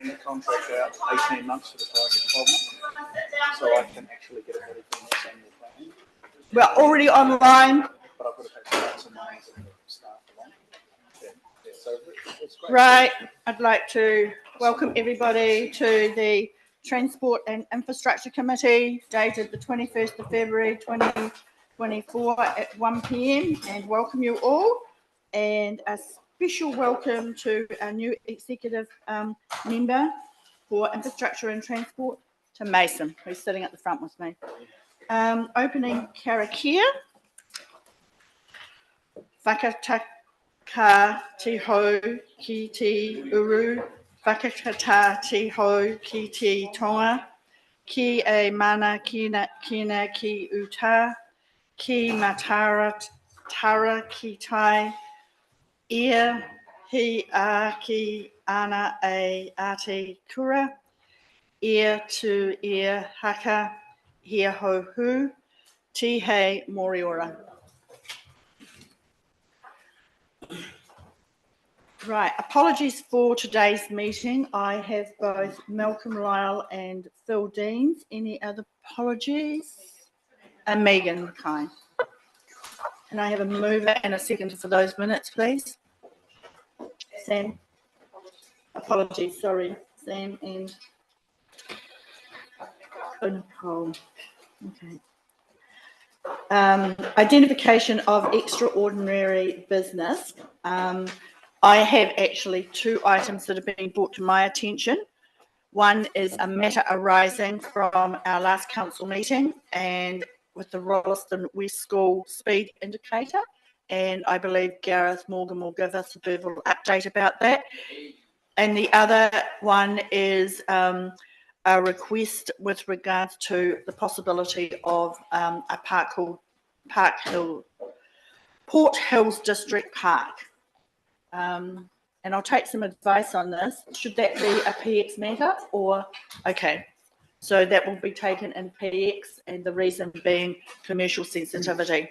the contract out 18 months for the target 12 months, so I can actually get it ready for the next annual plan. We're already online. But I've got to take some names of the staff along. Yeah, so it's great. Right, I'd like to welcome everybody to the Transport and Infrastructure Committee dated the 21st of February 2024 at 1 p.m. and welcome you all, and a special welcome to our new executive member for infrastructure and transport, to Mason, who's sitting at the front with me. Opening karakia. Whakataka te ho ki te uru, whakataka te ho ki te tonga, ki e mana kina ki uta, ki matara tara ki tai, ia hi a ki ana e ate kura, ia tu ia haka hia ho hu, ti hei moriora. Right, apologies for today's meeting. I have both Malcolm Lyle and Phil Deans. Any other apologies? And Megan McKay. Can I have a mover and a second for those minutes, please? Sam? Apologies, sorry. Sam and Nicole. Okay. Identification of extraordinary business. I have actually two items that have been brought to my attention. One is a matter arising from our last council meeting and with the Rolleston West School speed indicator, and I believe Gareth Morgan will give us a verbal update about that. And the other one is a request with regards to the possibility of a park called Port Hills District Park. And I'll take some advice on this. Should that be a PX matter or, okay, so that will be taken in PX, and the reason being commercial sensitivity.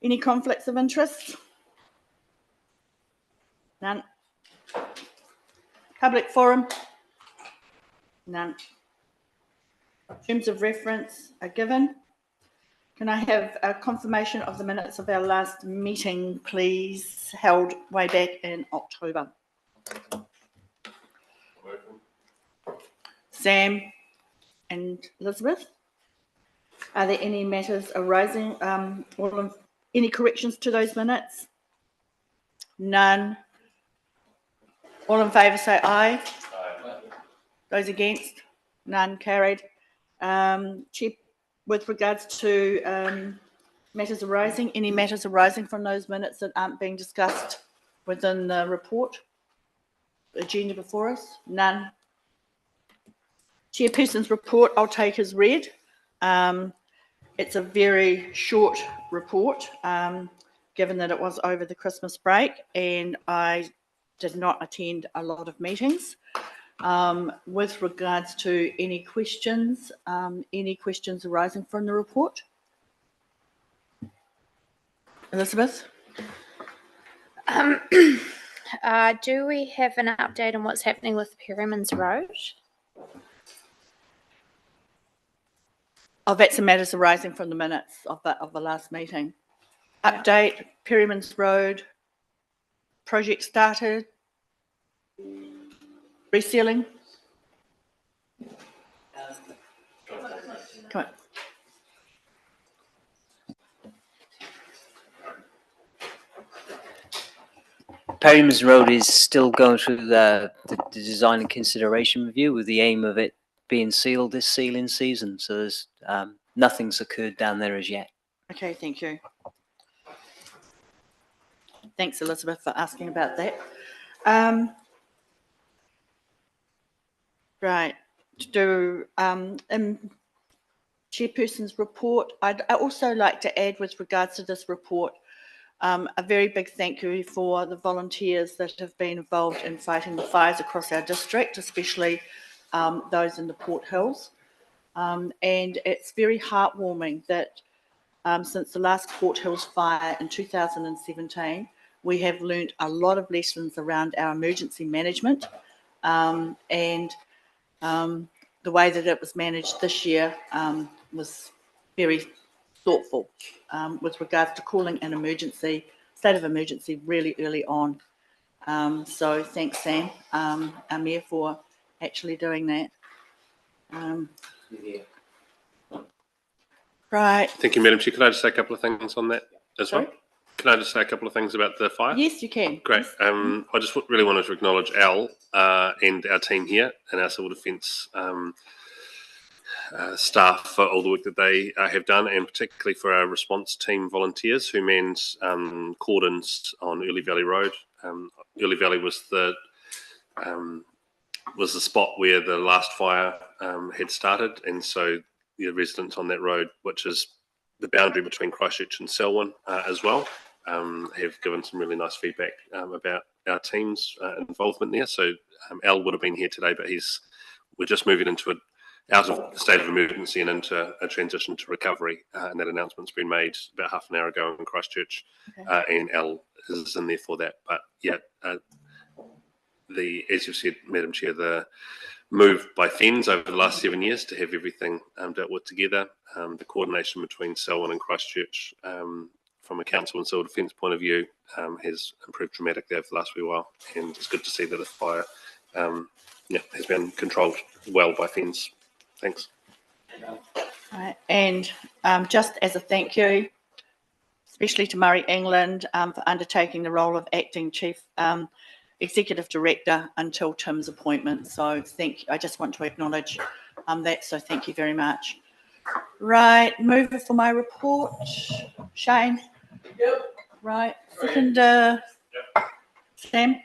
Any conflicts of interest? None. Public forum? None. Terms of reference are given. Can I have a confirmation of the minutes of our last meeting, please, held way back in October? Sam and Elizabeth? Are there any matters arising, any corrections to those minutes? None. All in favour say aye. Aye. Those against? None. Carried. Chair, with regards to matters arising, any matters arising from those minutes that aren't being discussed within the report, agenda before us? None. Chairperson's report, I'll take as read. It's a very short report, given that it was over the Christmas break and I did not attend a lot of meetings. With regards to any questions arising from the report? Elizabeth? Do we have an update on what's happening with Perryman's Road? Oh, that's the matters arising from the minutes of the last meeting. Yeah. Update, Perryman's Road, project started, resealing. Come on. Perryman's Road is still going through the design and consideration review with the aim of it being sealed this sealing season. So there's nothing's occurred down there as yet. Okay, thank you. Thanks, Elizabeth, for asking about that. Right, to do Chairperson's report, I'd also like to add with regards to this report, a very big thank you for the volunteers that have been involved in fighting the fires across our district, especially those in the Port Hills. And it's very heartwarming that since the last Port Hills fire in 2017, we have learnt a lot of lessons around our emergency management, and the way that it was managed this year was very thoughtful with regards to calling an emergency, state of emergency really early on. So thanks, Sam, our Mayor, for actually doing that. Right. Thank you, Madam Chair. Can I just say a couple of things on that as well? Sorry? Can I just say a couple of things about the fire? Yes, you can. Great. I just really wanted to acknowledge Al and our team here and our civil defence staff for all the work that they have done, and particularly for our response team volunteers who manned cordons on Early Valley Road. Early Valley was the spot where the last fire had started, and so the residents on that road, which is the boundary between Christchurch and Selwyn as well, have given some really nice feedback about our team's involvement there. So Al would have been here today, but we're just moving out of the state of emergency and into a transition to recovery, and that announcement's been made about half an hour ago in Christchurch, and Al is in there for that. But yeah, as you've said, Madam Chair, the move by FENZ over the last 7 years to have everything dealt with together, the coordination between Selwyn and Christchurch from a council and civil defence point of view has improved dramatically over the last wee while, and it's good to see that the fire has been controlled well by FENZ. Thanks. Right. And just as a thank you, especially to Murray England for undertaking the role of acting Chief Executive Director until Tim's appointment. So I just want to acknowledge that. So thank you very much. Right. Mover for my report. Shane? Yep. Right. Seconder? Yep. Sam?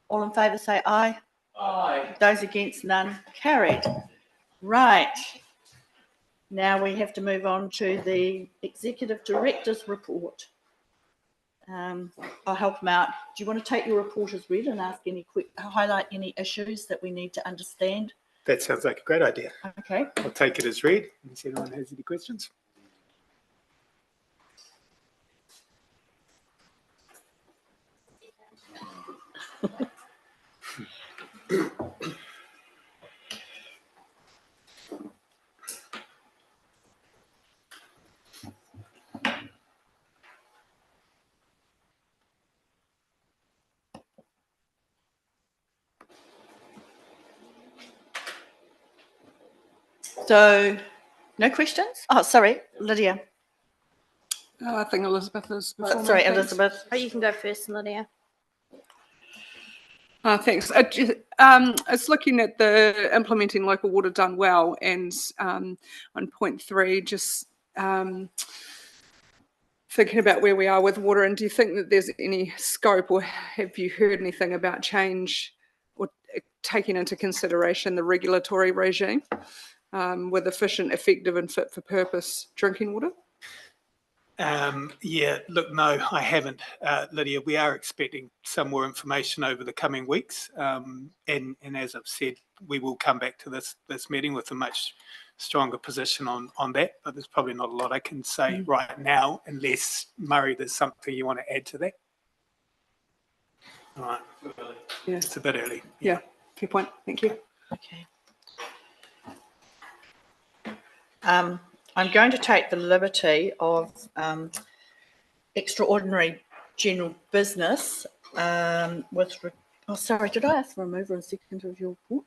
All in favour say aye. Aye. Those against, none. Carried. Right. Now we have to move on to the Executive Director's report. I'll help them out. Do you want to take your report as read and highlight any issues that we need to understand? That sounds like a great idea. Okay. I'll take it as read unless anyone has any questions. So, no questions? Oh, sorry, Lydia. I think Elizabeth is. Sorry, Elizabeth. Oh, you can go first, Lydia. Thanks. It's looking at the implementing local water done well, and on point 3, just thinking about where we are with water, and do you think that there's any scope, or have you heard anything about change or taking into consideration the regulatory regime with efficient, effective and fit for purpose drinking water? Yeah, look, no, I haven't, Lydia. We are expecting some more information over the coming weeks. And as I've said, we will come back to this meeting with a much stronger position on that. But there's probably not a lot I can say right now, unless, Murray, there's something you want to add to that. All right. Yeah. It's a bit early. Yeah, fair point. Thank you. Okay. I'm going to take the liberty of extraordinary general business sorry, did I ask for a mover and seconder of your report?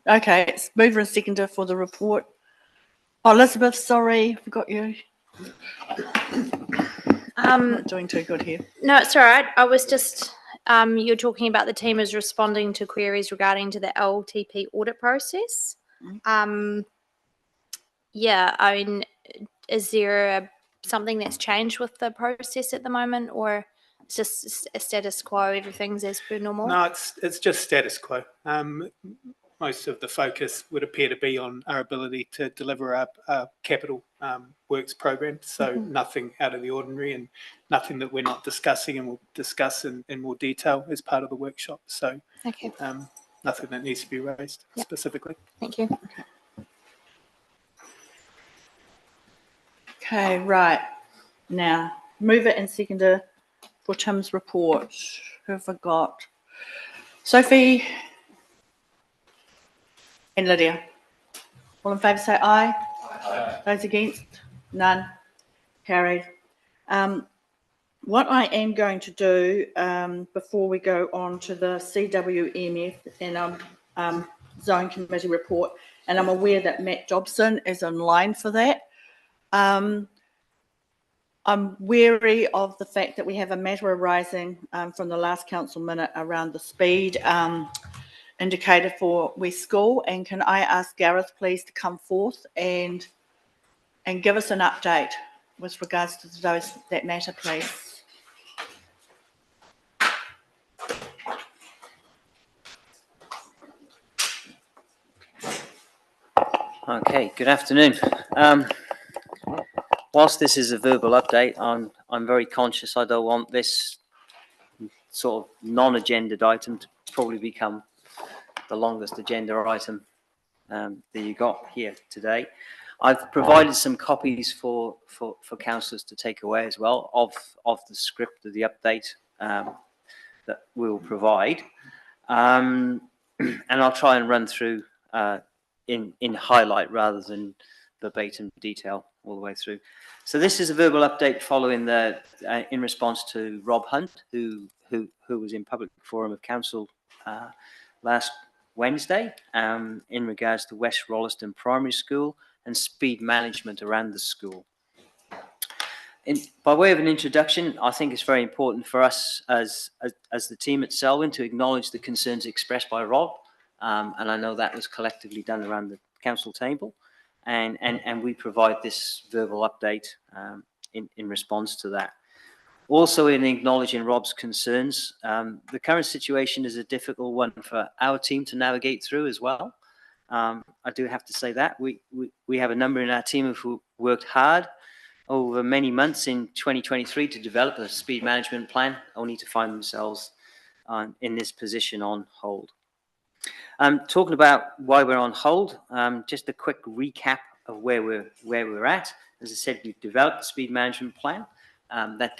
Okay, it's mover and seconder for the report. Oh, Elizabeth, sorry, forgot you. I'm not doing too good here. No, it's all right. I was just, you're talking about the team is responding to queries regarding to the LTP audit process. Yeah, I mean, is there something that's changed with the process at the moment, or it's just a status quo, everything's as per normal? No, it's just status quo. Most of the focus would appear to be on our ability to deliver our capital works program. So nothing out of the ordinary, and nothing that we're not discussing, and we'll discuss in more detail as part of the workshop. So Okay. Nothing that needs to be raised specifically. Thank you. Okay, right. Now, mover and seconder for Tim's report. Who have I got? Sophie and Lydia. All in favour say aye. Aye. Those against? None. Carried. What I am going to do before we go on to the CWMF and Zone Committee report, and I'm aware that Matt Dobson is online for that. I'm wary of the fact that we have a matter arising from the last council minute around the speed indicator for West School, and can I ask Gareth please to come forth and give us an update with regards to that matter, please. Okay, good afternoon. Whilst this is a verbal update, I'm very conscious I don't want this sort of non-agended item to probably become the longest agenda item that you got here today. I've provided some copies for councillors to take away as well of the script of the update that we'll provide, and I'll try and run through in highlight rather than verbatim detail all the way through. So this is a verbal update following the in response to Rob Hunt, who was in public forum of council last Wednesday in regards to West Rolleston Primary School and speed management around the school. By way of an introduction, I think it's very important for us as the team at Selwyn to acknowledge the concerns expressed by Rob, and I know that was collectively done around the council table, and we provide this verbal update in response to that. Also, in acknowledging Rob's concerns, the current situation is a difficult one for our team to navigate through as well. I do have to say that we have a number in our team who worked hard over many months in 2023 to develop a speed management plan, only to find themselves in this position on hold. Talking about why we're on hold, just a quick recap of where we're at. As I said, we've developed the speed management plan that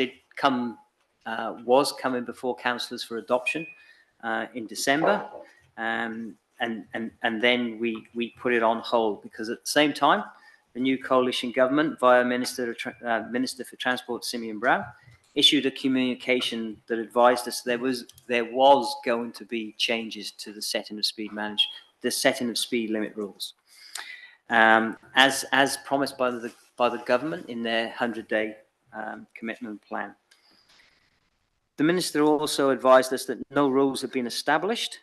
was coming before councillors for adoption in December, and then we put it on hold because at the same time, the new coalition government, via Minister for Transport Simeon Brown, issued a communication that advised us there was going to be changes to the setting of speed limit rules, as promised by the government in their 100-day commitment plan. The minister also advised us that no rules have been established,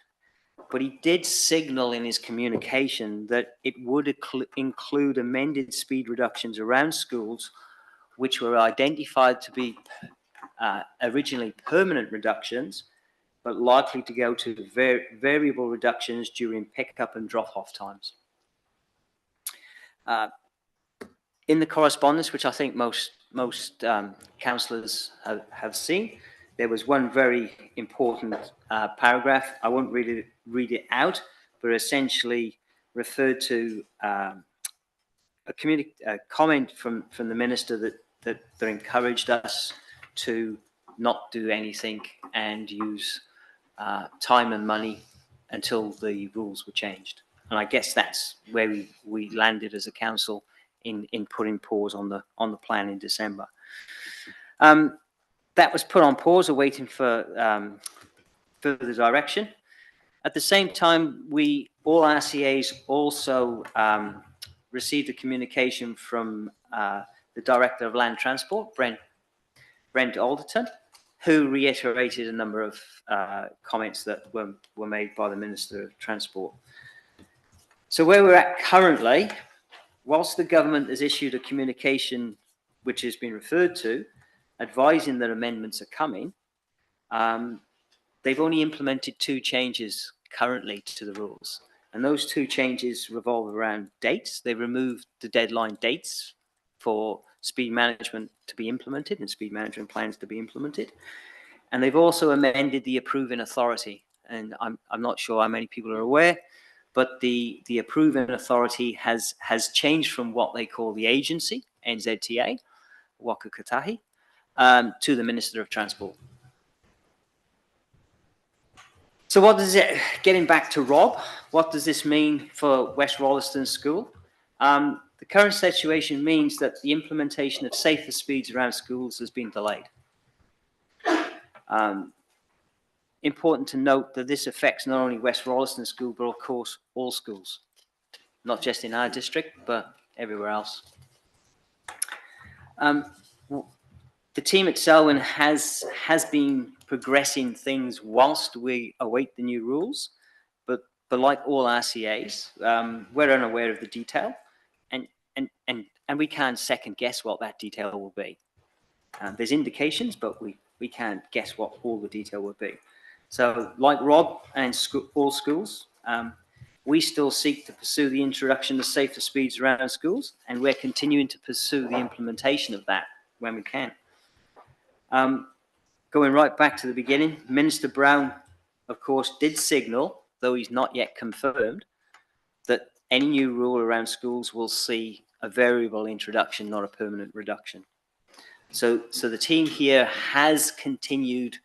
but he did signal in his communication that it would include amended speed reductions around schools, which were identified to be originally permanent reductions, but likely to go to variable reductions during pick-up and drop-off times. In the correspondence, which I think most councillors have seen, there was one very important paragraph. I won't read it out, but essentially referred to a comment from the minister that encouraged us to not do anything and use time and money until the rules were changed. And I guess that's where we landed as a council in putting pause on the plan in December. That was put on pause, awaiting for further direction. At the same time, all RCAs also received a communication from the Director of Land Transport, Brent Alderton, who reiterated a number of comments that were made by the Minister of Transport. So where we're at currently, whilst the government has issued a communication which has been referred to, advising that amendments are coming, they've only implemented 2 changes currently to the rules. And those 2 changes revolve around dates. They removed the deadline dates for speed management to be implemented and speed management plans to be implemented. And they've also amended the approving authority. And I'm not sure how many people are aware, but the approving authority has changed from what they call the agency, NZTA, Waka Kotahi, to the Minister of Transport. So what does it, getting back to Rob, what does this mean for West Rolleston School? The current situation means that the implementation of safer speeds around schools has been delayed. Important to note that this affects not only West Rolleston School, but of course all schools, not just in our district, but everywhere else. The team at Selwyn has been progressing things whilst we await the new rules, but like all RCAs, we're unaware of the detail, and we can't second guess what that detail will be. There's indications, but we can't guess what all the detail will be. So, like Rob and all schools, we still seek to pursue the introduction of safer speeds around schools, and we're continuing to pursue the implementation of that when we can. Going right back to the beginning, Minister Brown, of course, did signal, though he's not yet confirmed, that any new rule around schools will see a variable introduction, not a permanent reduction. So the team here has continued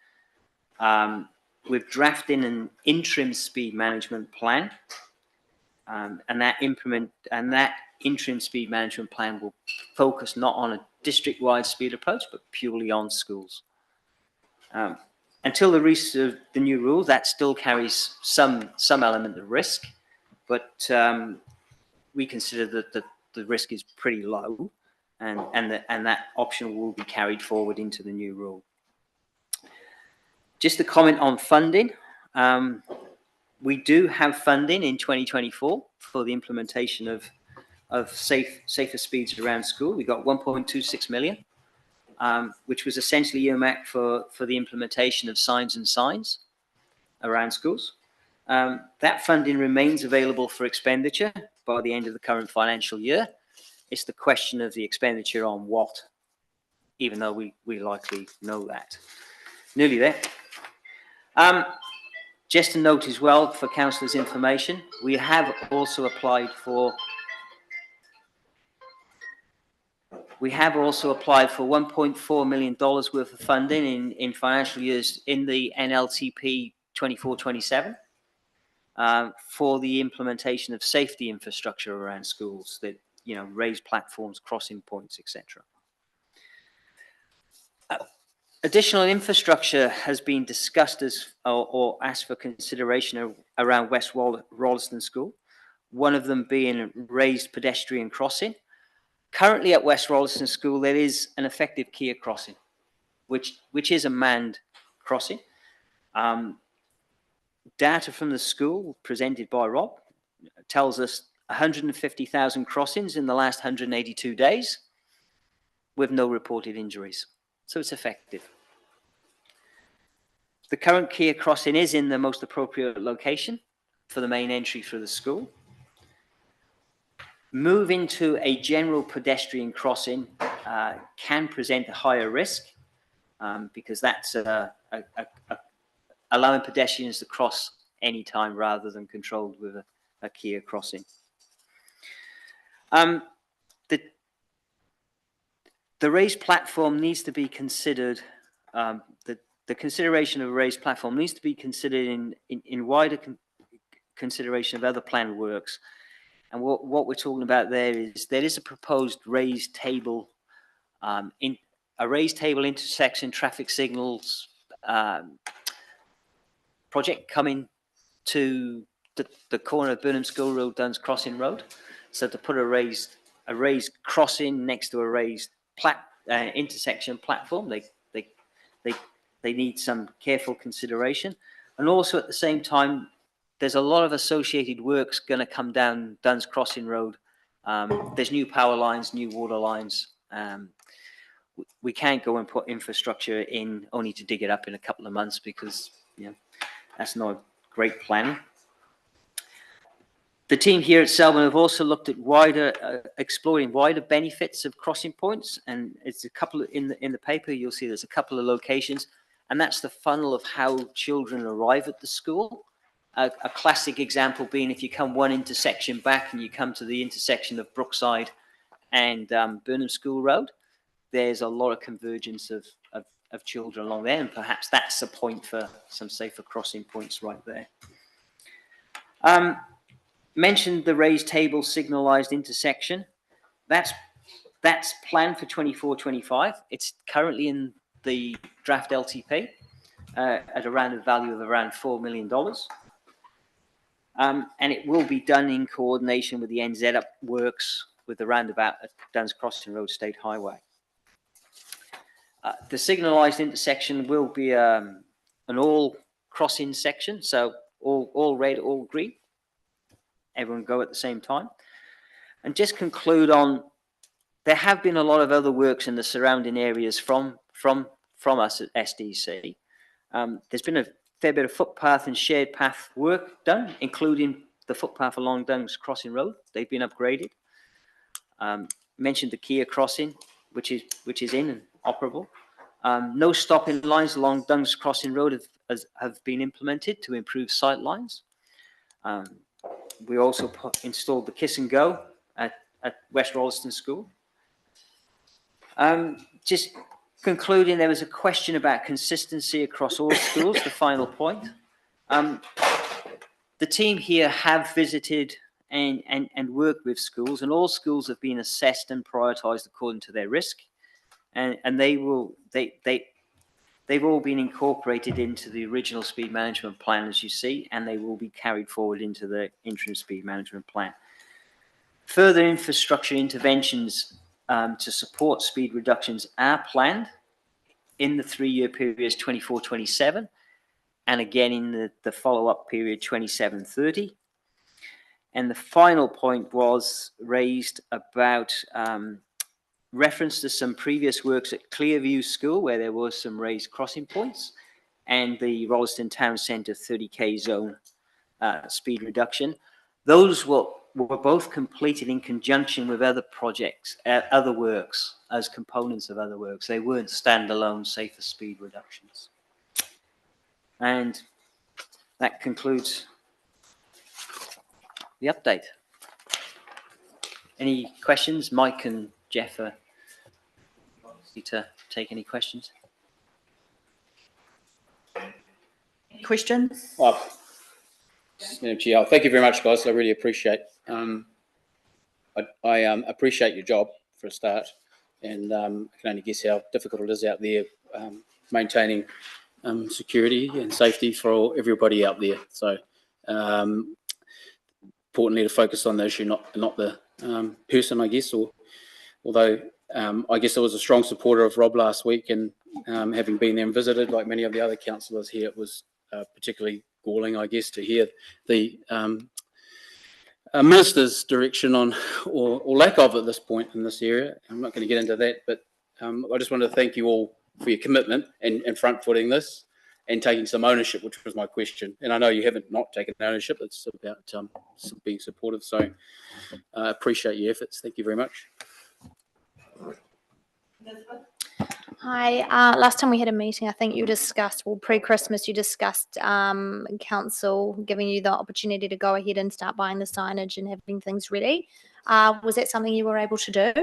with drafting an interim speed management plan, and that interim speed management plan will focus not on a district-wide speed approach, but purely on schools. Until the release of the new rule, that still carries some element of risk, but we consider that the risk is pretty low, and that option will be carried forward into the new rule. Just a comment on funding. We do have funding in 2024 for the implementation of safer speeds around school. We got 1.26 million, which was essentially earmarked for the implementation of signs and signs around schools. That funding remains available for expenditure by the end of the current financial year. It's the question of the expenditure on what, even though we likely know that. Nearly there. Just a note as well for councillors' information, we have also applied for $1.4 million worth of funding in financial years in the NLTP 24-27 for the implementation of safety infrastructure around schools, that raised platforms, crossing points, etc. Additional infrastructure has been discussed or asked for consideration around West Rolleston School, one of them being raised pedestrian crossing. Currently at West Rolleston School, there is an effective Kia crossing, which is a manned crossing. Data from the school presented by Rob tells us 150,000 crossings in the last 182 days with no reported injuries. So it's effective. The current Kia crossing is in the most appropriate location for the main entry through the school. Moving to a general pedestrian crossing can present a higher risk because that's allowing pedestrians to cross any time rather than controlled with a Kia crossing. The raised platform needs to be considered, the consideration of a raised platform needs to be considered in wider consideration of other planned works. And what we're talking about there is a proposed raised table, intersection traffic signals project coming to the corner of Burnham School Road, Duns Crossing Road. So to put a raised crossing next to a raised intersection platform, they need some careful consideration. And also at the same time, there's a lot of associated works going to come down Duns Crossing Road. There's new power lines, new water lines. We can't go and put infrastructure in only to dig it up in a couple of months because that's not great planning. The team here at Selwyn have also looked at exploring wider benefits of crossing points, and it's a couple in the paper. You'll see there's a couple of locations, and that's the funnel of how children arrive at the school. A classic example being if you come one intersection back and you come to the intersection of Brookside and Burnham School Road, there's a lot of convergence of of children along there, and perhaps that's a point for some safer crossing points right there. Mentioned the raised table signalised intersection. That's planned for 24-25. It's currently in the draft LTP at around a value of around $4 million. And it will be done in coordination with the NZ Up works with the roundabout at Duns Crossing Road State Highway. The signalised intersection will be an all crossing section, so all red, all green. Everyone go at the same time. And just conclude on, there have been a lot of other works in the surrounding areas from us at SDC. There's been a fair bit of footpath and shared path work done, including the footpath along Duns Crossing Road. They've been upgraded. Mentioned the Kia crossing, which is in and operable. No stopping lines along Duns Crossing Road have been implemented to improve sight lines. We also installed the Kiss and Go at West Rolleston School. Just concluding, there was a question about consistency across all schools, the final point. The team here have visited and worked with schools, and all schools have been assessed and prioritised according to their risk, and they've all been incorporated into the original speed management plan, as you see, and they will be carried forward into the interim speed management plan. Further infrastructure interventions to support speed reductions are planned in the 3-year periods 24-27, and again in the follow-up period 27-30. And the final point was raised about reference to some previous works at Clearview School, where there was some raised crossing points, and the Rolleston Town Centre 30k zone speed reduction. Those were both completed in conjunction with other projects, other works, as components of other works. They weren't standalone safer speed reductions. And that concludes the update. Any questions? Mike and Jeff are ready to take any questions. Questions? Well, Madam Chair, thank you very much, guys. I really appreciate. I appreciate your job for a start, and I can only guess how difficult it is out there maintaining security and safety for everybody out there. So, importantly, to focus on the issue, not the person, I guess. Or although I guess I was a strong supporter of Rob last week, and having been there and visited, like many of the other councillors here, it was particularly galling, I guess, to hear the minister's direction on, or lack of at this point in this area. I'm not going to get into that, but I just wanted to thank you all for your commitment and front-footing this and taking some ownership, which was my question. And I know you haven't not taken ownership. It's about being supportive. So I appreciate your efforts. Thank you very much. Hi, last time we had a meeting, I think you discussed, well, pre-Christmas, you discussed council giving you the opportunity to go ahead and start buying the signage and having things ready. Was that something you were able to do?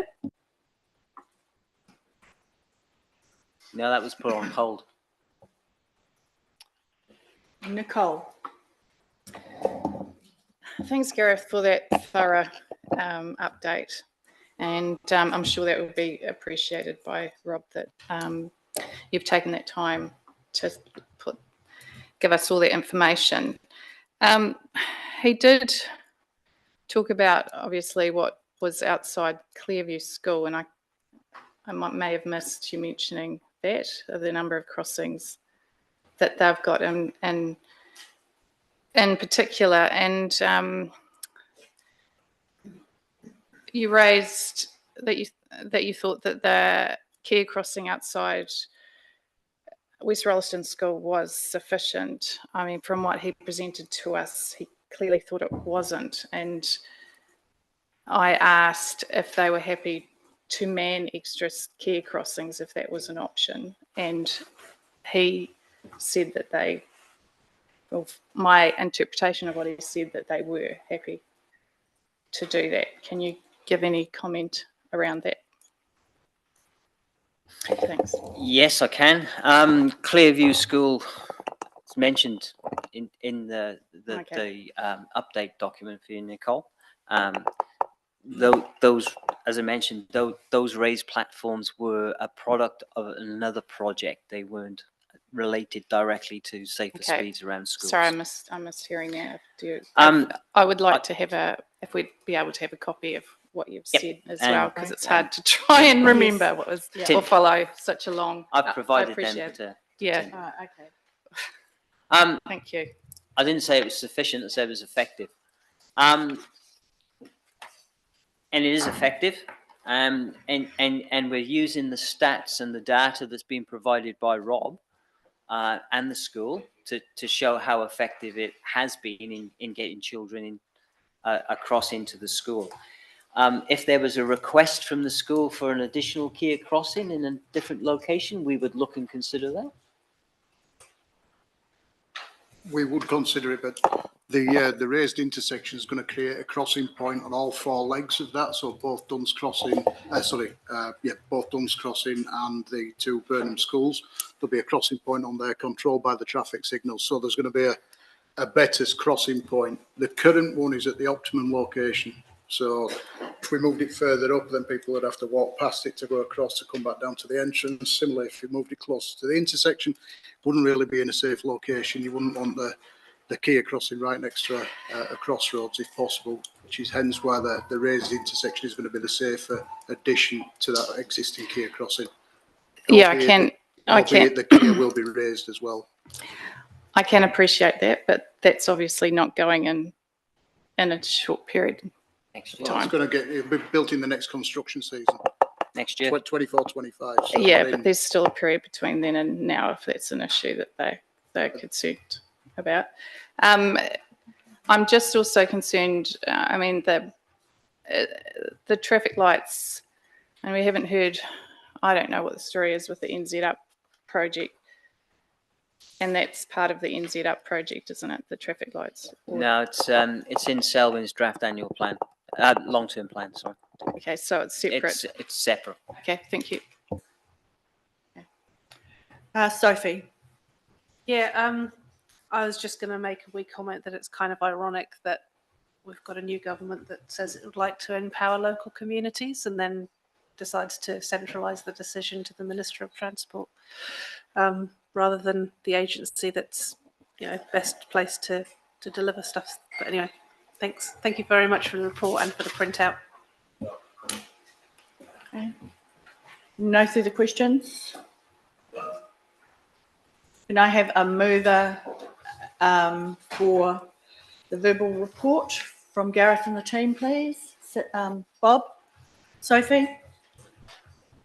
No, that was put on hold. Nicole. Thanks, Gareth, for that thorough update. And I'm sure that would be appreciated by Rob, that you've taken that time to give us all the information. He did talk about, obviously, what was outside Clearview School, and I may have missed you mentioning that, the number of crossings that they've got in particular. And you raised that you thought that the Kia crossing outside West Rolleston School was sufficient. I mean, from what he presented to us, he clearly thought it wasn't. And I asked if they were happy to man extra Kia crossings if that was an option. And he said that they, well, my interpretation of what he said, that they were happy to do that. Can you give any comment around that? Thanks. Yes, I can. Clearview School is mentioned in the update document for you, Nicole. Those, as I mentioned, those raised platforms were a product of another project. They weren't related directly to safer Okay. speeds around schools. Sorry, I missed hearing that. Um, I would like to have if we'd be able to have a copy of what you've Yep. said as And- well, because it's hard to try and remember what was Yeah. or follow such a long. I've provided I appreciate them it. Yeah, to- Okay. thank you. I didn't say it was sufficient. I said it was effective. And it is effective. And we're using the stats and the data that's been provided by Rob and the school to show how effective it has been in getting children across into the school. If there was a request from the school for an additional Kia crossing in a different location, we would look and consider that. We would consider it, but the raised intersection is going to create a crossing point on all four legs of that. So both Duns Crossing, both Duns Crossing and the two Burnham schools, there'll be a crossing point on there controlled by the traffic signals. So there's going to be a better crossing point. The current one is at the optimum location. So if we moved it further up, then people would have to walk past it to go across to come back down to the entrance. Similarly, if you moved it closer to the intersection, it wouldn't really be in a safe location. You wouldn't want the Kia crossing right next to a crossroads if possible, which is hence why the raised intersection is going to be the safer addition to that existing Kia crossing. Yeah, Albeit the Kia will be raised as well. I can appreciate that, but that's obviously not going in a short period. Next year. Well, it's going to be built in the next construction season, Next year. 24-25. So Yeah, we're but in- there's still a period between then and now if that's an issue that they're concerned about. I'm just also concerned, I mean, the traffic lights, and we haven't heard, I don't know what the story is with the NZ Up project. And that's part of the NZ Up project, isn't it? The traffic lights? Or- No, it's in Selwyn's draft annual plan, long-term plan. Sorry, Okay, so it's separate. it's separate. Okay, thank you. Sophie. Yeah, I was just going to make a wee comment that it's kind of ironic that we've got a new government that says it would like to empower local communities and then decides to centralise the decision to the Minister of Transport rather than the agency that's best placed to deliver stuff. But anyway, thanks. Thank you very much for the report and for the printout. Okay. No further questions? Can I have a mover for the verbal report from Gareth and the team, please? Bob? Sophie?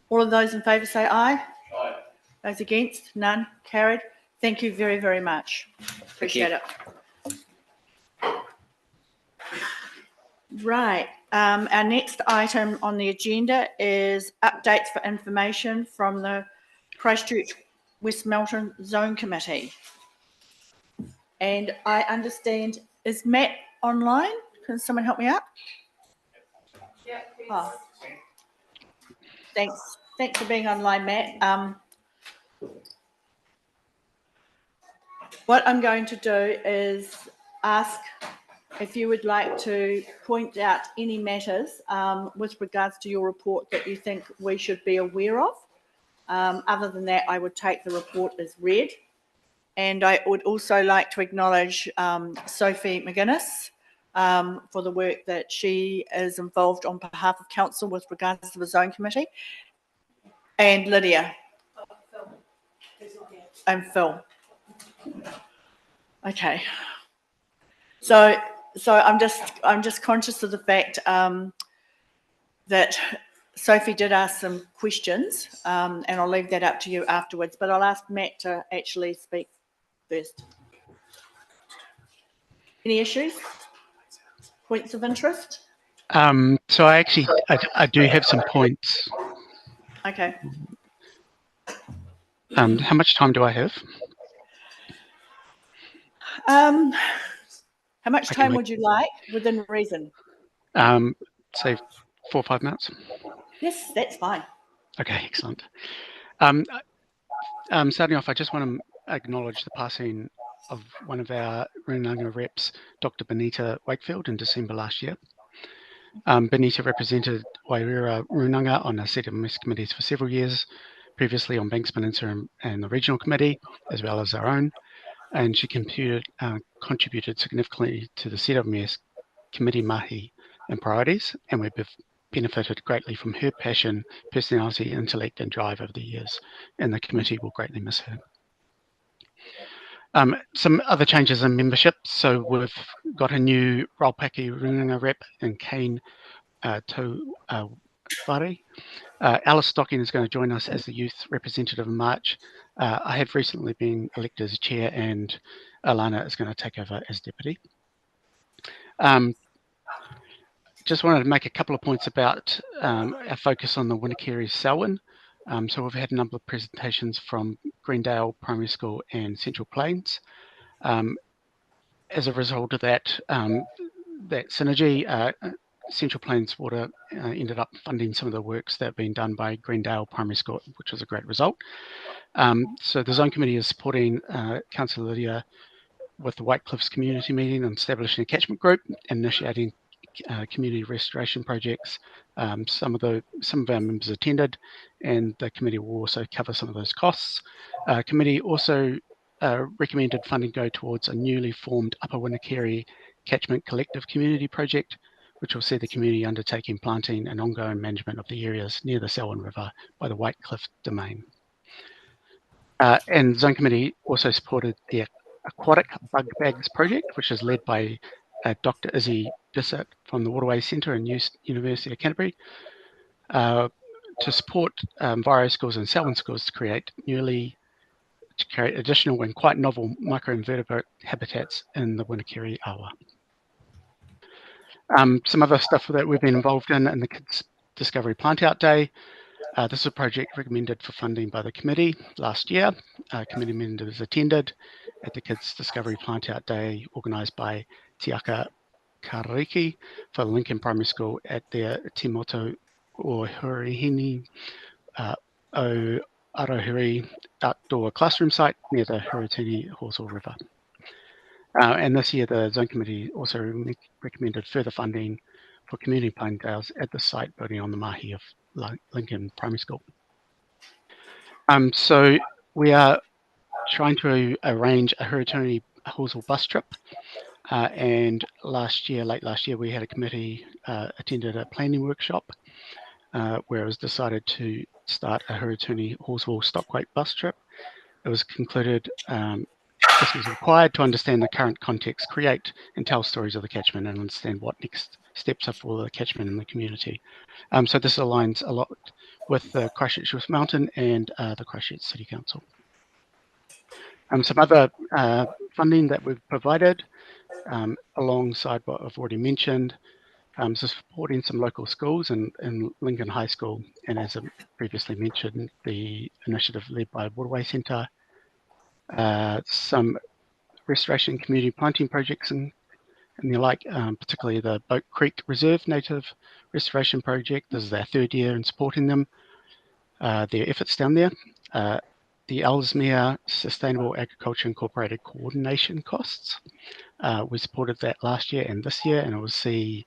All of those in favour say aye. Aye. Those against? None. Carried. Thank you very, very much. Appreciate it. Right. Our next item on the agenda is updates for information from the Christchurch West Melton Zone Committee. And I understand, is Matt online? Can someone help me out? Yeah, Oh. Thanks. Thanks for being online, Matt. What I'm going to do is ask if you would like to point out any matters with regards to your report that you think we should be aware of. Other than that, I would take the report as read. And I would also like to acknowledge Sophie McGuinness for the work that she is involved on behalf of council with regards to the zone committee. And Lydia. And Phil. Okay. So I'm just conscious of the fact that Sophie did ask some questions, and I'll leave that up to you afterwards, but I'll ask Matt to actually speak first. Any issues? Points of interest? So I do have some points. Okay. How much time do I have? How much time would you like within reason? Say 4 or 5 minutes. Yes, that's fine. Okay, excellent. Starting off, I just want to acknowledge the passing of one of our Runanga reps, Dr. Benita Wakefield, in December last year. Benita represented Wairua Runanga on the CWMS committees for several years, previously on Banks Peninsula and the regional committee, as well as our own, and she contributed significantly to the CWMS committee mahi and priorities, and we've benefited greatly from her passion, personality, intellect, and drive over the years, and the committee will greatly miss her. Some other changes in membership. So we've got a new Raupaki Runanga rep in Kane Whare. Alice Stocking is going to join us as the youth representative in March. I have recently been elected as chair, and Alana is going to take over as deputy. Just wanted to make a couple of points about our focus on the Whanakeri Selwyn. So we've had a number of presentations from Greendale Primary School and Central Plains. As a result of that, that synergy, Central Plains Water ended up funding some of the works that have been done by Greendale Primary School, which was a great result. So the Zone Committee is supporting Councillor Lydia with the White Cliffs community meeting and establishing a catchment group and initiating community restoration projects. Some of our members attended, and the committee will also cover some of those costs. Committee also recommended funding go towards a newly formed Upper Whanakeri Catchment Collective Community Project, which will see the community undertaking planting and ongoing management of the areas near the Selwyn River by the White Cliff Domain. And Zone Committee also supported the Aquatic Bug Bags project, which is led by Dr. Izzy Bissett from the Waterways Centre and University of Canterbury, to support Viro schools and Selwyn schools to create additional and quite novel microinvertebrate habitats in the Whanakeri Awa. Some other stuff that we've been involved in the Kids Discovery Plant Out Day. This is a project recommended for funding by the committee last year. Committee members attended at the Kids Discovery Plant Out Day organised by Tiaka Kariki for Lincoln Primary School at their Timoto o Hurihini o Arohuri outdoor classroom site near the Huratini Horsell River. And this year, the Zone Committee also recommended further funding for community plant days at the site building on the mahi of Lincoln Primary School. So we are trying to arrange a Huratini Horsell bus trip. And late last year, we had a committee attended a planning workshop where it was decided to start a Huratini Horsell Stockweight bus trip. It was concluded this was required to understand the current context, create and tell stories of the catchment, and understand what next steps are for the catchment in the community. So this aligns a lot with the Christchurch West Mountain and the Christchurch City Council. Some other funding that we've provided alongside what I've already mentioned, so supporting some local schools in Lincoln High School, and as I previously mentioned, the initiative led by Waterway Centre, some restoration community planting projects and the like, particularly the Boat Creek Reserve Native Restoration Project. This is our third year in supporting them, their efforts down there. The Ellesmere Sustainable Agriculture Incorporated coordination costs. We supported that last year and this year, and I will see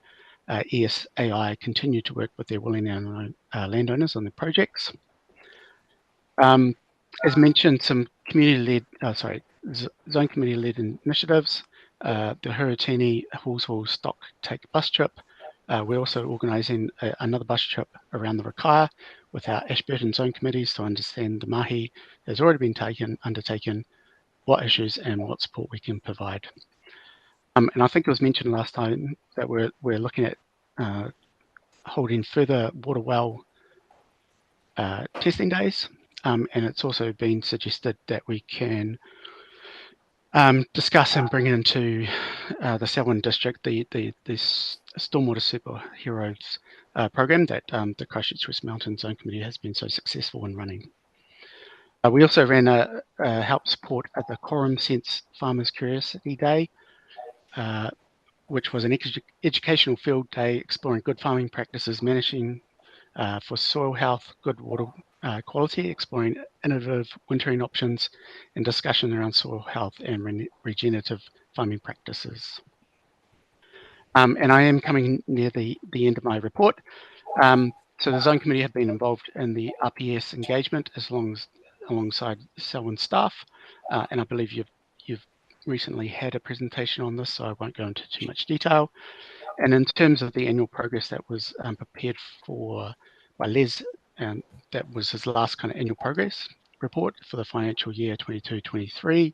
ESAI continue to work with their Willingham landowners on the projects. As mentioned, some Zone Committee-led initiatives. The Huratini Horsell Stock Take bus trip. We're also organising another bus trip around the Rakaia with our Ashburton Zone Committees to understand the mahi that has already been undertaken, what issues and what support we can provide. And I think it was mentioned last time that we're looking at holding further water well testing days. And it's also been suggested that we can discuss and bring into the Selwyn District the Stormwater Superheroes program that the Christchurch West Mountain Zone Committee has been so successful in running. We also ran a help support at the Coram Sense Farmers Curiosity Day, which was an educational field day exploring good farming practices, managing for soil health, good water quality, exploring innovative wintering options, and discussion around soil health and regenerative farming practices. And I am coming near the end of my report. So the Zone Committee have been involved in the RPS engagement alongside Selwyn staff, and I believe you've recently had a presentation on this, so I won't go into too much detail. And in terms of the annual progress that was prepared by Les, that was his last kind of annual progress report for the financial year 22-23.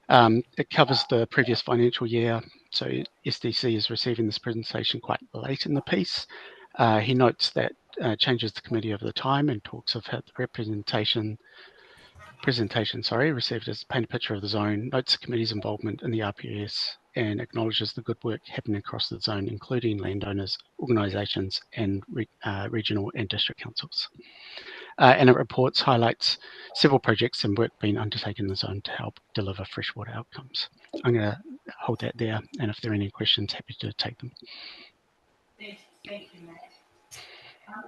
It covers the previous financial year, so SDC is receiving this presentation quite late in the piece. He notes that changes the committee over the time and talks of how the presentation received as paint a picture of the zone, notes the committee's involvement in the RPS, and acknowledges the good work happening across the zone, including landowners, organisations, and regional and district councils. And it highlights several projects and work being undertaken in the zone to help deliver freshwater outcomes. I'm going to hold that there, and if there are any questions, happy to take them. Thank you, Matt.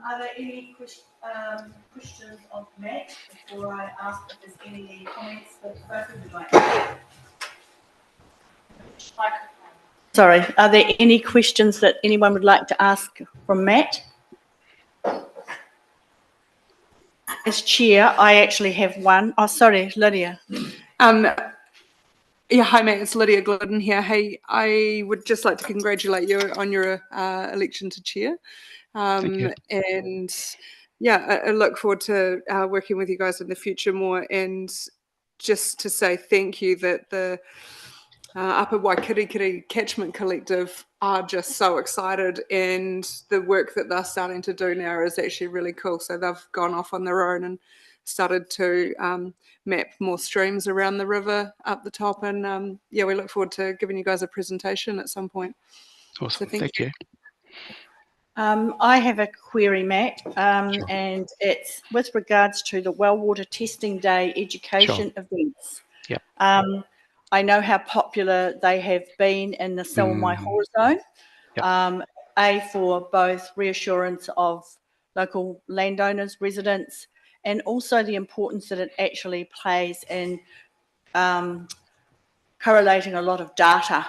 Are there any questions of Matt before I ask if there's any comments that both of you like to make? Sorry, are there any questions that anyone would like to ask from Matt? As chair, I actually have one. Oh, sorry, Lydia. Yeah, hi Matt, it's Lydia Glidden here. Hey, I would just like to congratulate you on your election to chair. Thank you. And yeah, I look forward to working with you guys in the future more, and just to say thank you that the Upper Waikirikiri Catchment Collective are just so excited, and the work that they're starting to do now is actually really cool. So they've gone off on their own and started to map more streams around the river up the top, and yeah, we look forward to giving you guys a presentation at some point. Awesome, So thank you. I have a query, Matt, and it's with regards to the well water testing day education events. Yep. I know how popular they have been in the Selwyn Waihora zone. Yep. A, for both reassurance of local landowners, residents, and also the importance that it actually plays in correlating a lot of data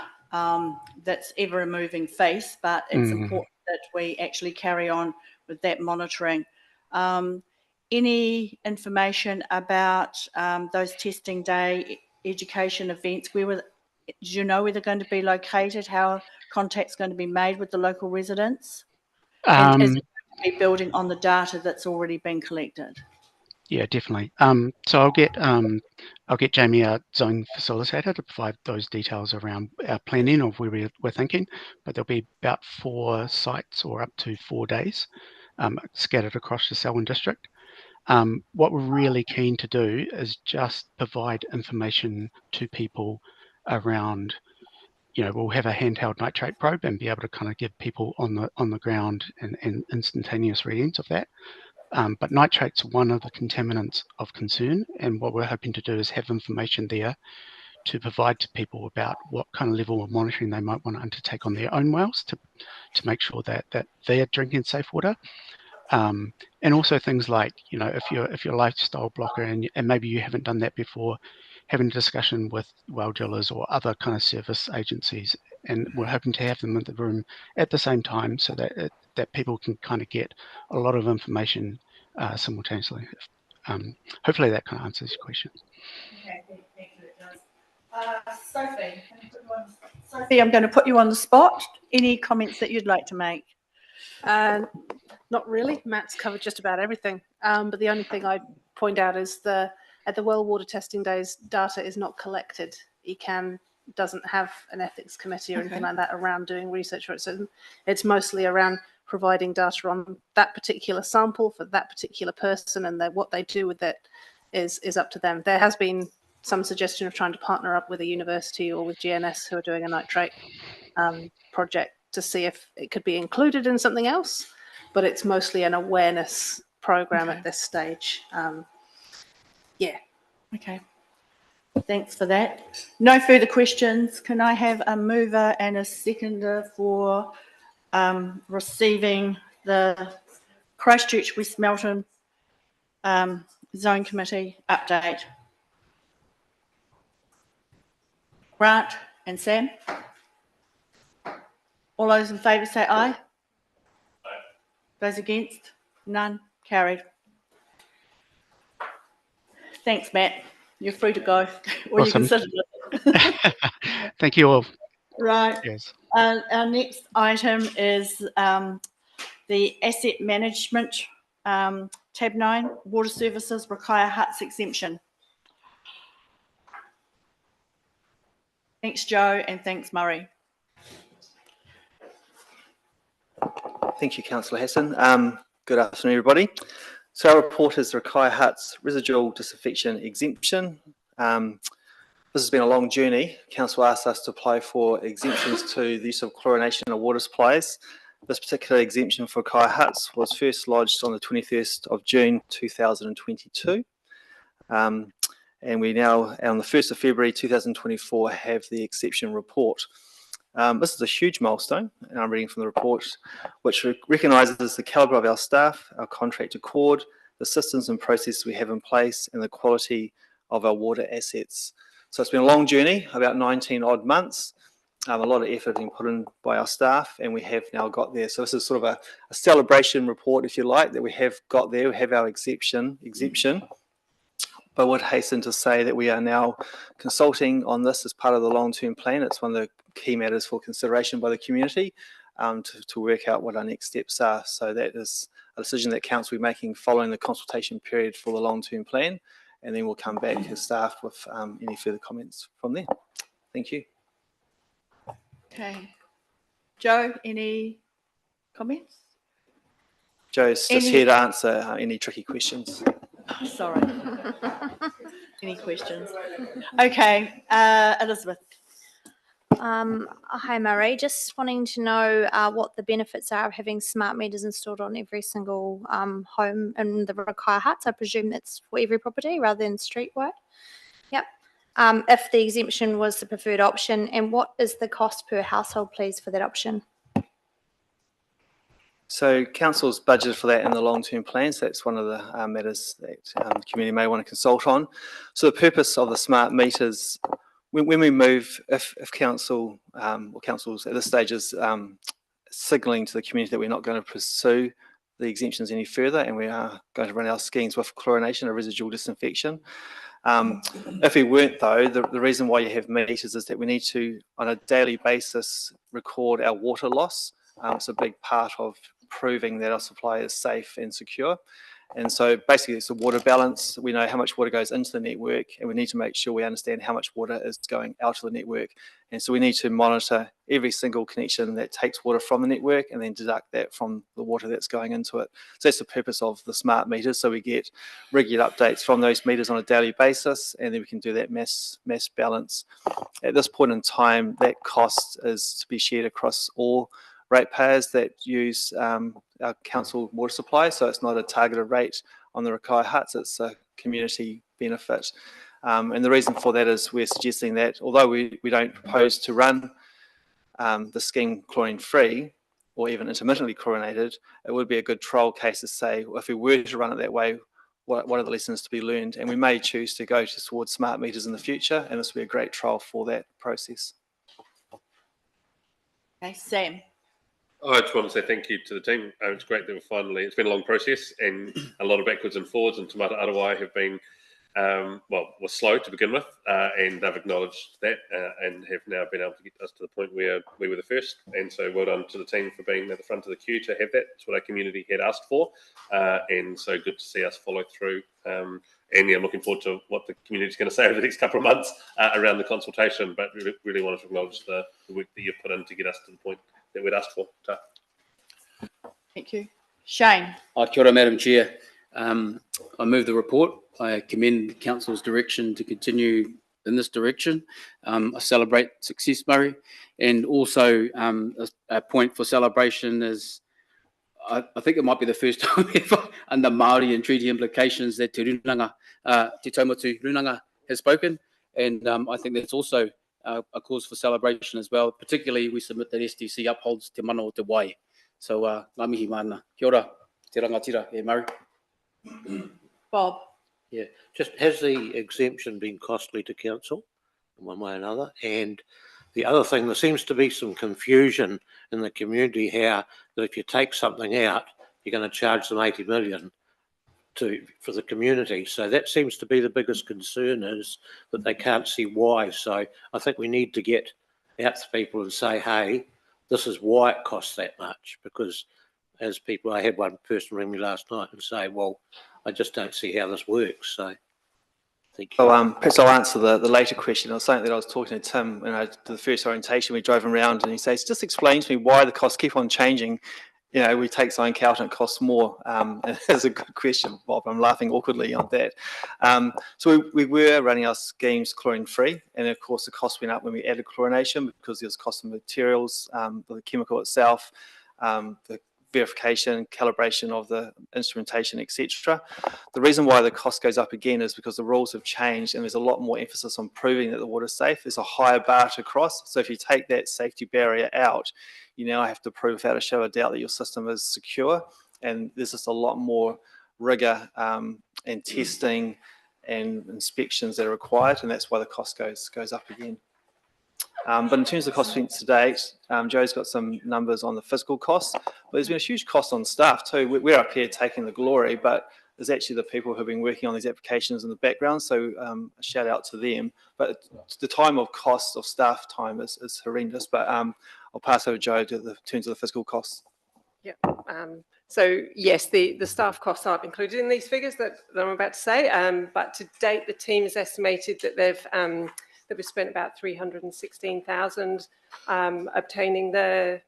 that's ever a moving feast, but it's important that we actually carry on with that monitoring. Any information about those testing day education events? Do you know where they're going to be located? How contact's going to be made with the local residents? And is it going to be building on the data that's already been collected? Yeah, definitely. So I'll get Jamie, our zone facilitator, to provide those details around our planning of where we're thinking. But there'll be about 4 sites or up to 4 days scattered across the Selwyn district. What we're really keen to do is just provide information to people around. We'll have a handheld nitrate probe and be able to kind of give people on the ground and instantaneous readings of that. But nitrate's one of the contaminants of concern, and what we're hoping to do is have information there to provide to people about what kind of level of monitoring they might want to undertake on their own wells to make sure that they're drinking safe water. And also things like, if you're a lifestyle blocker and maybe you haven't done that before, having a discussion with well drillers or other kind of service agencies, and we're hoping to have them in the room at the same time so that people can kind of get a lot of information simultaneously. Hopefully that kind of answers your question. Okay, thank you, it does. Sophie, I'm going to put you on the spot. Any comments that you'd like to make? Not really. Matt's covered just about everything. But the only thing I'd point out is at the well water testing days, data is not collected. ECAN doesn't have an ethics committee or anything like that around doing research for it. So it's mostly around providing data on that particular sample for that particular person, and what they do with it is up to them. There has been some suggestion of trying to partner up with a university or with GNS who are doing a nitrate project to see if it could be included in something else, but it's mostly an awareness program at this stage. Yeah. Okay. Thanks for that. No further questions. Can I have a mover and a seconder for receiving the Christchurch West Melton Zone Committee update. Grant and Sam. All those in favour say aye. Aye. Those against? None. Carried. Thanks, Matt. You're free to go. Or Awesome. you can sit it. Thank you all. Right. Yes. Our next item is the asset management, tab 9, water services, Rakaia Huts exemption. Thanks, Joe, and thanks, Murray. Thank you, Councillor Hassan. Good afternoon, everybody. So our report is the Rakaia Huts residual disinfection exemption. This has been a long journey. Council asked us to apply for exemptions to the use of chlorination of water supplies. This particular exemption for Rakaia Huts was first lodged on the 21st of June 2022. And we now, on the 1st of February 2024, have the exception report. This is a huge milestone, and I'm reading from the report, which recognises the calibre of our staff, our contract accord, the systems and processes we have in place, and the quality of our water assets. So it's been a long journey, about 19 odd months. A lot of effort being put in by our staff, and we have now got there. So this is sort of a celebration report, if you like, that we have got there. We have our exemption. But I would hasten to say that we are now consulting on this as part of the long-term plan. It's one of the key matters for consideration by the community to work out what our next steps are. So that is a decision that council will be making following the consultation period for the long-term plan, and then we'll come back as staff with any further comments from there. Thank you. Okay. Joe, any comments? Joe's just here to answer any tricky questions. Oh, sorry. Any questions? Okay, Elizabeth. Hi, Murray. Just wanting to know what the benefits are of having smart meters installed on every single home in the Rakaia Huts. I presume that's for every property rather than streetwide. Yep. If the exemption was the preferred option, and what is the cost per household, please, for that option? So council's budgeted for that in the long-term plan, so that's one of the matters that the community may want to consult on. So the purpose of the smart meters, when we move, if council or councils at this stage is signalling to the community that we're not going to pursue the exemptions any further, and we are going to run our schemes with chlorination or residual disinfection. If we weren't, though, the reason why you have meters is that we need to, on a daily basis, record our water loss. It's a big part of proving that our supply is safe and secure. And so basically it's a water balance. We know how much water goes into the network, and we need to make sure we understand how much water is going out of the network. And so we need to monitor every single connection that takes water from the network and then deduct that from the water that's going into it. So that's the purpose of the smart meters. So we get regular updates from those meters on a daily basis, and then we can do that mass balance. At this point in time, that cost is to be shared across all ratepayers that use our council water supply, so it's not a targeted rate on the Rakaia Huts, it's a community benefit. And the reason for that is we're suggesting that although we don't propose to run the scheme chlorine-free or even intermittently chlorinated, it would be a good trial case to say, well, if we were to run it that way, what are the lessons to be learned? And we may choose to go towards smart meters in the future, and this will be a great trial for that process. Okay, Sam. I just want to say thank you to the team. It's great that we're finally, it's been a long process and a lot of backwards and forwards, and Te Mata Arawai have been, was slow to begin with, and they've acknowledged that and have now been able to get us to the point where we were the first. And so well done to the team for being at the front of the queue to have that. It's what our community had asked for. And so good to see us follow through. And yeah, I'm looking forward to what the community is going to say over the next couple of months around the consultation, but really wanted to acknowledge the work that you've put in to get us to the point that we'd asked for. Thank you. Shane. Kia ora, Madam Chair. I move the report. I commend the Council's direction to continue in this direction. I celebrate success, Murray. And also a point for celebration is I think it might be the first time ever under Māori and treaty implications that Te Runanga, Te Taumatu Runanga has spoken. And I think that's also a cause for celebration as well. Particularly, we submit that STC upholds Te Mana o Te Wai. So, ngā mihi mana. Kia ora, Te rangatira, Murray. Bob? Yeah, just has the exemption been costly to council in one way or another? And the other thing, there seems to be some confusion in the community how that if you take something out, you're going to charge them 80 million for the community. So that seems to be the biggest concern, is that they can't see why. So I think we need to get out to people and say, hey, this is why it costs that much. Because as people, I had one person ring me last night and say, well, I just don't see how this works. So thank you. So perhaps I'll answer the later question. It was something that I was talking to Tim when I did the first orientation. We drove him around and he says, just explain to me why the costs keep on changing. You know, we take something out and it costs more. And that's a good question, Bob. I'm laughing awkwardly on that. So we were running our schemes chlorine-free, and of course the cost went up when we added chlorination because there's cost of materials, the chemical itself, the verification, calibration of the instrumentation, etc. The reason why the cost goes up again is because the rules have changed and there's a lot more emphasis on proving that the water's safe. There's a higher bar to cross. So if you take that safety barrier out, you now have to prove without a shadow of doubt that your system is secure. And there's just a lot more rigor and testing and inspections that are required, and that's why the cost goes up again. But in terms of cost spent to date, Joe's got some numbers on the physical costs, but there's been a huge cost on staff too. We're up here taking the glory, but there's actually the people who have been working on these applications in the background, so a shout out to them. But the time of cost of staff time is horrendous, but I'll pass over to Joe to in terms of the physical costs. Yeah. So yes, the staff costs aren't included in these figures that I'm about to say, but to date the team has estimated that we've spent about 316,000 obtaining the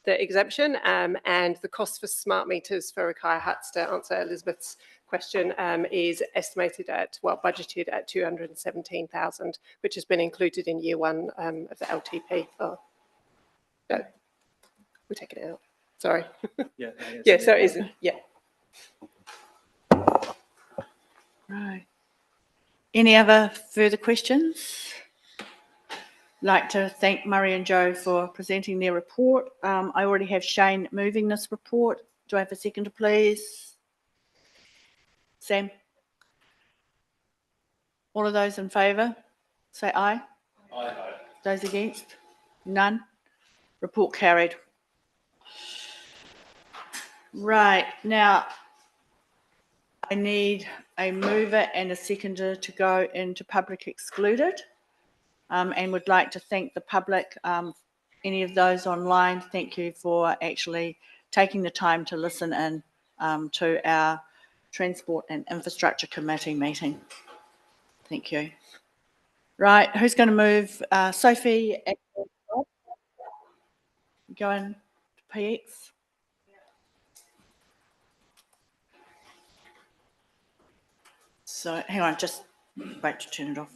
exemption, and the cost for smart meters for Rakaia Huts, to answer Elizabeth's question, is estimated at, well, budgeted at 217,000, which has been included in year one of the LTP. Oh, no, we're taking it out. Sorry. Yeah. Yeah, so it isn't. Yeah. Right. Any other further questions? Like to thank Murray and Joe for presenting their report. I already have Shane moving this report. Do I have a seconder, please? Sam? All of those in favour, say aye. Aye. Those against? None. Report carried. Right, now I need a mover and a seconder to go into public excluded, and would like to thank the public, any of those online. Thank you for actually taking the time to listen in to our Transport and Infrastructure Committee meeting. Thank you. Right, who's going to move? Sophie, going to PX. So hang on, just wait to turn it off.